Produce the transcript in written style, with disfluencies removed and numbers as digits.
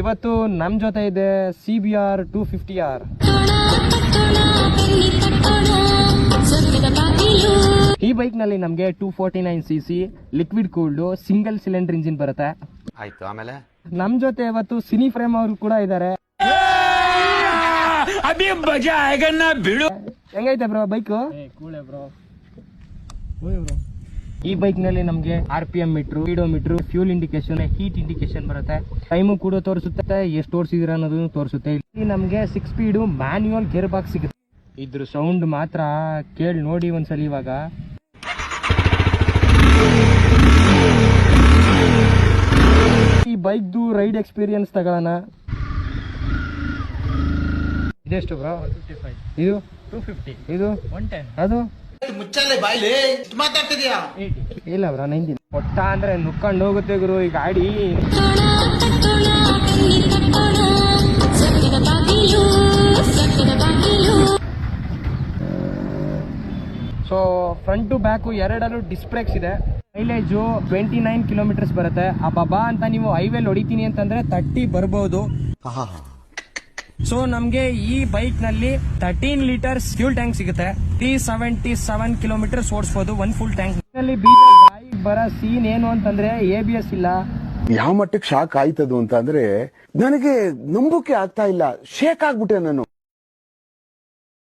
ಇವತ್ತು ನಮ್ ಜೊತೆ ಇದೆ CBR 250R. ಈ ಬೈಕ್ ನಲ್ಲಿ ನಮ್ಗೆ 249cc liquid cooled single cylinder engine ಬರುತ್ತೆ. ಆಯ್ತು, ಆಮೇಲೆ ನಮ್ ಜೊತೆ ಇವತ್ತು ಸಿನಿ ಫ್ರೇಮ್ ಅವರು ಕೂಡ ಇದ್ದಾರೆ. ಹೆಂಗೈತೆ ಬ್ರೋ ಬೈಕ್? ಈ ಬೈಕ್ ನಲ್ಲಿ ನಮ್ಗೆ RPM meter, speedometer, fuel indication, heat indication ಬರುತ್ತೆ. ಟೈಮು ಕೂಡ ತೋರಿಸುತ್ತೆ, ಎಷ್ಟು ಓಡಿಸಿದ್ರ ಅನ್ನೋದನ್ನು ತೋರಿಸುತ್ತೆ. ಇಲ್ಲಿ ನಮ್ಗೆ 6 ಸ್ಪೀಡ್ ಮ್ಯಾನ್ಯುಯಲ್ ಗೇರ್ ಬಾಕ್ಸ್ ಸಿಗುತ್ತೆ. ಇದ್ರ ಸೌಂಡ್ ಮಾತ್ರ ಕೇಳಿ ನೋಡಿ ಒಂದ್ಸಲಿ. ಇವಾಗ ಈ ಬೈಕ್ದು ರೈಡ್ ಎಕ್ಸ್ಪೀರಿಯನ್ಸ್ ತಗೊಳ್ಳೋಣ. ಇದೆಷ್ಟು ಬ್ರೋ? 155. ಇದು 250. ಇದು 110. ಅದು ಮುಚ್ಚಲೆ ಬಾಯ್ಲಿ ಮಾತಾಡ್ತಿದ್ಯಾ? ಇಲ್ಲ ಬ್ರೋ 90. ಒಟ್ಟ ಅಂದ್ರೆ ನುಕ್ಕೊಂಡು ಹೋಗುತ್ತೆ ಗುರು ಈ ಗಾಡಿ. ಸೊ ಫ್ರಂಟ್ ಟು ಬ್ಯಾಕ್ ಎರಡಲ್ಲೂ ಡಿಸ್ಕ್ ಬ್ರೇಕ್ಸ್ ಇದೆ. ಮೈಲೇಜು 29 ಕಿಲೋಮೀಟರ್ಸ್ ಬರುತ್ತೆ. ಅಬ್ಬಾ ಅಂತ ನೀವು ಹೈವೇಲಿ ಹೊಡಿತೀನಿ ಅಂತಂದ್ರೆ 30 ಬರ್ಬೋದು. ಸೊ ನಮ್ಗೆ ಈ ಬೈಕ್ ನಲ್ಲಿ 13 ಲೀಟರ್ಸ್ ಫ್ಯೂಲ್ ಟ್ಯಾಂಕ್ ಸಿಗುತ್ತೆ. 377 ಕಿಲೋಮೀಟರ್ಸ್ ಓಡಿಸಬಹುದು ಒಂದು ಫುಲ್ ಟ್ಯಾಂಕ್ ನಲ್ಲಿ. ಬೈಕ್ ಬರೋ ಸೀನ್ ಏನು ಅಂತಂದ್ರೆ ABS ಇಲ್ಲ. ಯಾವ ಮಟ್ಟಕ್ಕೆ ಶಾಕ್ ಆಯ್ತದು ಅಂತ ಅಂದ್ರೆ ನನಗೆ ನಂಬೋಕೆ ಆಗ್ತಾ ಇಲ್ಲ. ಶೇಕ್ ಆಗ್ಬಿಟ್ಟೆ ನಾನು.